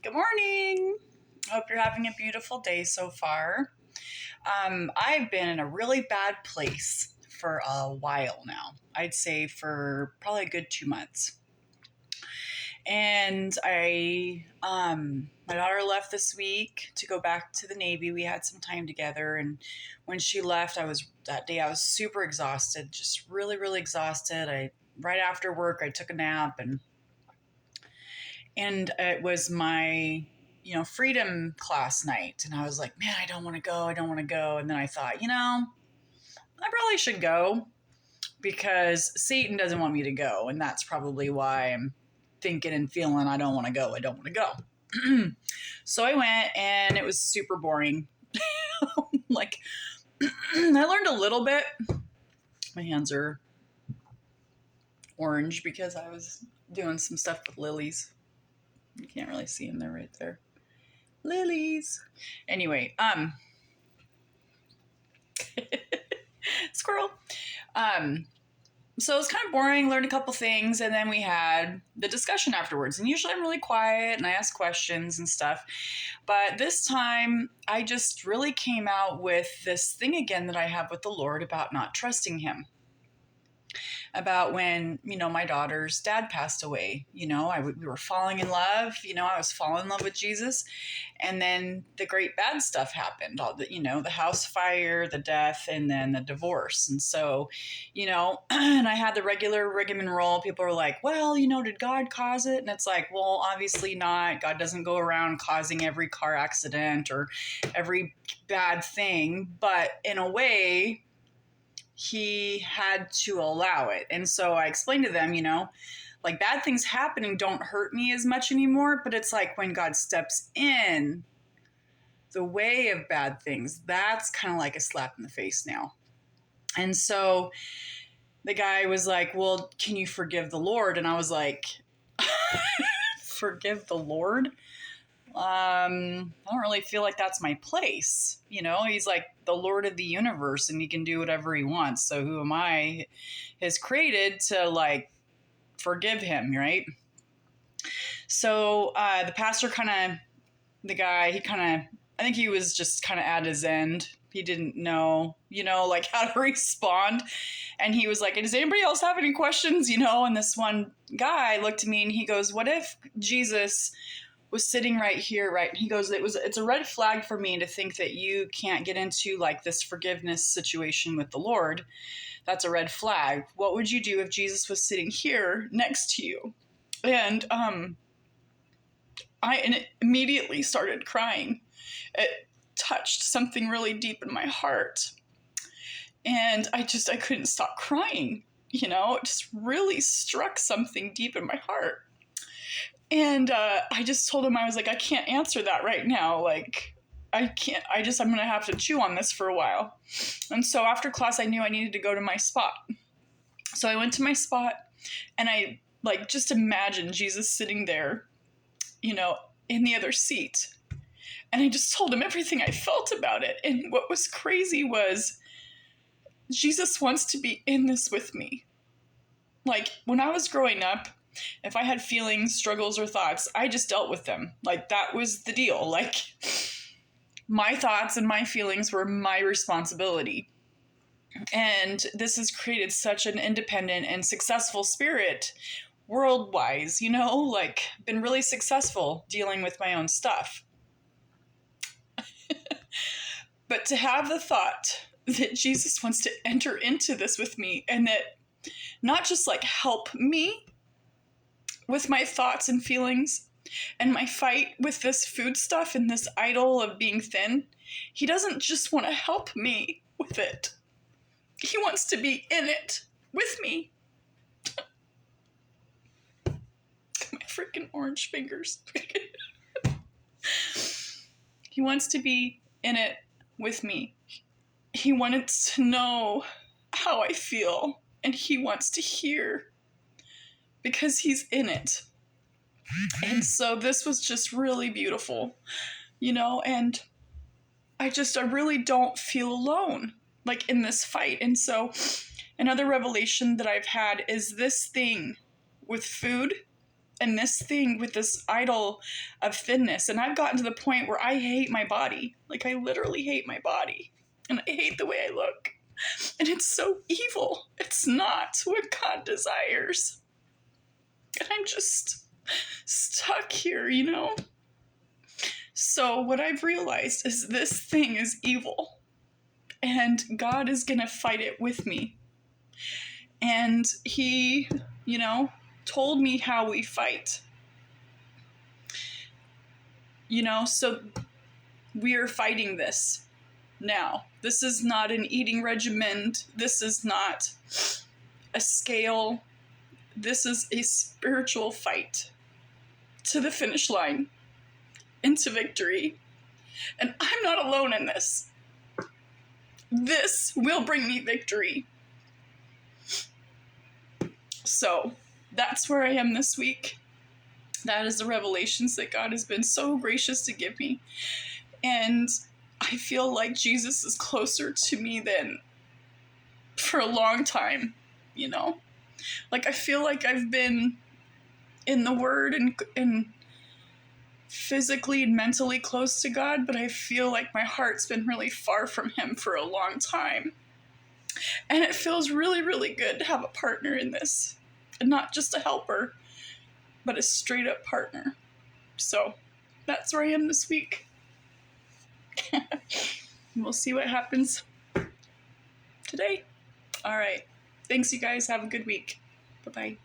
Good morning. Hope you're having a beautiful day so far. I've been in a really bad place for a while now. I'd say for probably a good 2 months. And my daughter left this week to go back to the Navy. We had some time together, and when she left, that day I was super exhausted, just really, really exhausted. Right after work, I took a nap, and it was my freedom class night, and I was like, man, I don't want to go. And then I thought, I probably should go because Satan doesn't want me to go, and that's probably why I'm thinking and feeling I don't want to go. So I went, and it was super boring. Like, I learned a little bit. My hands are orange because I was doing some stuff with lilies. You can't really see them. They're right there. Lilies. Anyway, squirrel. So it was kind of boring, learned a couple things, and then we had the discussion afterwards. And usually I'm really quiet and I ask questions and stuff. But this time I just really came out with this thing again that I have with the Lord about not trusting him. About when, my daughter's dad passed away. We were falling in love. I was falling in love with Jesus. And then the great bad stuff happened. All the house fire, the death, and then the divorce. And so, and I had the regular rigmarole. People were like, well, did God cause it? And it's like, well, obviously not. God doesn't go around causing every car accident or every bad thing. But in a way, he had to allow it. And so I explained to them, like bad things happening don't hurt me as much anymore, but it's like when God steps in the way of bad things, that's kind of like a slap in the face now. And so the guy was like, well, can you forgive the Lord? And I was like, forgive the Lord? I don't really feel like that's my place. He's like the Lord of the universe and he can do whatever he wants. So who am I, his created, to like forgive him, right? So the pastor I think he was just kind of at his end. He didn't know, like how to respond. And he was like, does anybody else have any questions? And this one guy looked at me and he goes, what if Jesus was sitting right here, right? And he goes, it's a red flag for me to think that you can't get into like this forgiveness situation with the Lord. That's a red flag. What would you do if Jesus was sitting here next to you? And I immediately started crying. It touched something really deep in my heart. And I couldn't stop crying. It just really struck something deep in my heart. And I just told him, I was like, I can't answer that right now. Like, I'm going to have to chew on this for a while. And so after class, I knew I needed to go to my spot. So I went to my spot and I just imagined Jesus sitting there, in the other seat. And I just told him everything I felt about it. And what was crazy was Jesus wants to be in this with me. Like when I was growing up, if I had feelings, struggles, or thoughts, I just dealt with them. Like that was the deal. Like my thoughts and my feelings were my responsibility. And this has created such an independent and successful spirit world-wise, like been really successful dealing with my own stuff. But to have the thought that Jesus wants to enter into this with me and that not just like help me with my thoughts and feelings and my fight with this food stuff and this idol of being thin, he doesn't just want to help me with it. He wants to be in it with me. My freaking orange fingers. He wants to be in it with me. He wants to know how I feel, and he wants to hear because he's in it. And so this was just really beautiful, and I really don't feel alone, like in this fight. And so another revelation that I've had is this thing with food and this thing with this idol of thinness. And I've gotten to the point where I hate my body. Like, I literally hate my body. And I hate the way I look. And it's so evil. It's not what God desires. And I'm just stuck here, you know? So what I've realized is this thing is evil. And God is going to fight it with me. And he, you know, told me how we fight. You know, so we are fighting this now. This is not an eating regimen. This is not a scale. This is a spiritual fight to the finish line, into victory. And I'm not alone in this. This will bring me victory. So that's where I am this week. That is the revelations that God has been so gracious to give me. And I feel like Jesus is closer to me than for a long time, you know? Like, I feel like I've been in the Word and physically and mentally close to God, but I feel like my heart's been really far from Him for a long time. And it feels really, really good to have a partner in this. And not just a helper, but a straight up partner. So that's where I am this week. We'll see what happens today. All right. Thanks, you guys. Have a good week. Bye-bye.